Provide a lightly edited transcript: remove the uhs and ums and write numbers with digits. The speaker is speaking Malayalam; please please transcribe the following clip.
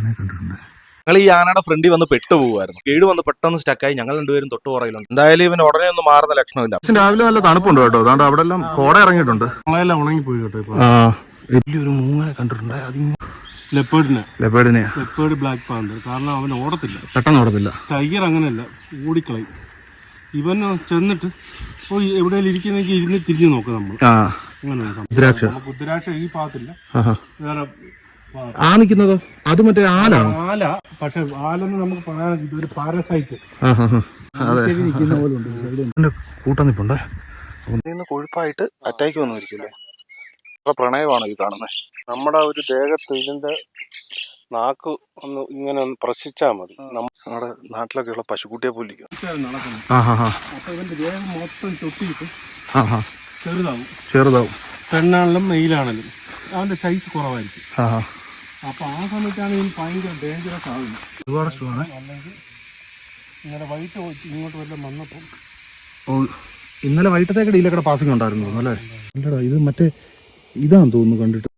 ആനയെ കണ്ടിട്ടുണ്ട്. ഞങ്ങൾ ഈ ആനയുടെ ഫ്രണ്ടിൽ വന്ന് പെട്ടുപോകുമായിരുന്നു. ഗൈഡ് വന്ന് പെട്ടെന്ന് സ്റ്റക്കായി. ഞങ്ങൾ രണ്ടുപേരും തൊട്ട് പുറകിലുണ്ട്. എന്തായാലും ഇവന് ഉടനെ ഒന്നും മാറുന്ന ലക്ഷണമില്ല. രാവിലെ നല്ല തണുപ്പുണ്ട് കേട്ടോ. അതുകൊണ്ട് അവിടെ എല്ലാം കോട ഇറങ്ങിയിട്ടുണ്ട്. നമ്മളെല്ലാം ഉണങ്ങിപ്പോയി കേട്ടോ. വലിയൊരു മൂങ്ങനെ കണ്ടിട്ടുണ്ട്. Leopard Black Panther. കാരണം അവൻ ഓടത്തില്ല, പെട്ടെന്ന് ഓടത്തില്ല. ടൈഗർ അങ്ങനെയല്ല, ഓടിക്കളയും. ഇവൻ ചെന്നിട്ട് പോയി എവിടെയെങ്കിലും ഇരിക്കുന്നെങ്കിൽ ഇരുന്ന് തിരിഞ്ഞു നോക്കും നമ്മൾ. അങ്ങനെ കുതിരാക്ഷ ഈ ഭാഗത്തില്ല, വേറെ നിൽക്കുന്നതോ അത് മറ്റേ ആലാണ്. ആല, പക്ഷെ ആലെന്ന് നമുക്ക് പറയാൻ ഇതൊരു പാരസൈറ്റ് കൂട്ടം നിപ്പുണ്ട്. കൊഴുപ്പായിട്ട് അറ്റാക്ക് വന്നിരിക്കില്ലേ? പ്രണയമാണ് ഈ കാണുന്നത്. നമ്മുടെ ഒരു ദേഹത്ത് ഇതിന്റെ നാക്ക് ഒന്ന് ഇങ്ങനെ ഒന്ന് പ്രശിച്ചാൽ മതി. നമ്മുടെ നാട്ടിലൊക്കെയുള്ള പശുക്കുട്ടിയെ പോലിരിക്കും. അപ്പൊ ഇവന്റെ ദേഹം മൊത്തം ചൊട്ടിയിട്ട് ചെറുതാവും. പെണ്ണാണെങ്കിലും മെയിലാണെങ്കിലും അവന്റെ സൈസ് കുറവായിരിക്കും. അപ്പൊ ആ സമയത്താണ് ഇതിന് ഭയങ്കര ഡേഞ്ചറസ് ആകുന്നത്. അല്ലെങ്കിൽ ഇങ്ങനെ വൈകിട്ട് ഇങ്ങോട്ട് വല്ലതും വന്നപ്പോൾ ഇന്നലെ വൈകിട്ടത്തേക്ക് ഡീലൊക്കെ പാസിംഗ് ഉണ്ടായിരുന്നു അല്ലേ? ഇത് മറ്റേ ഇതാന്ന് തോന്നുന്നു കണ്ടിട്ട്.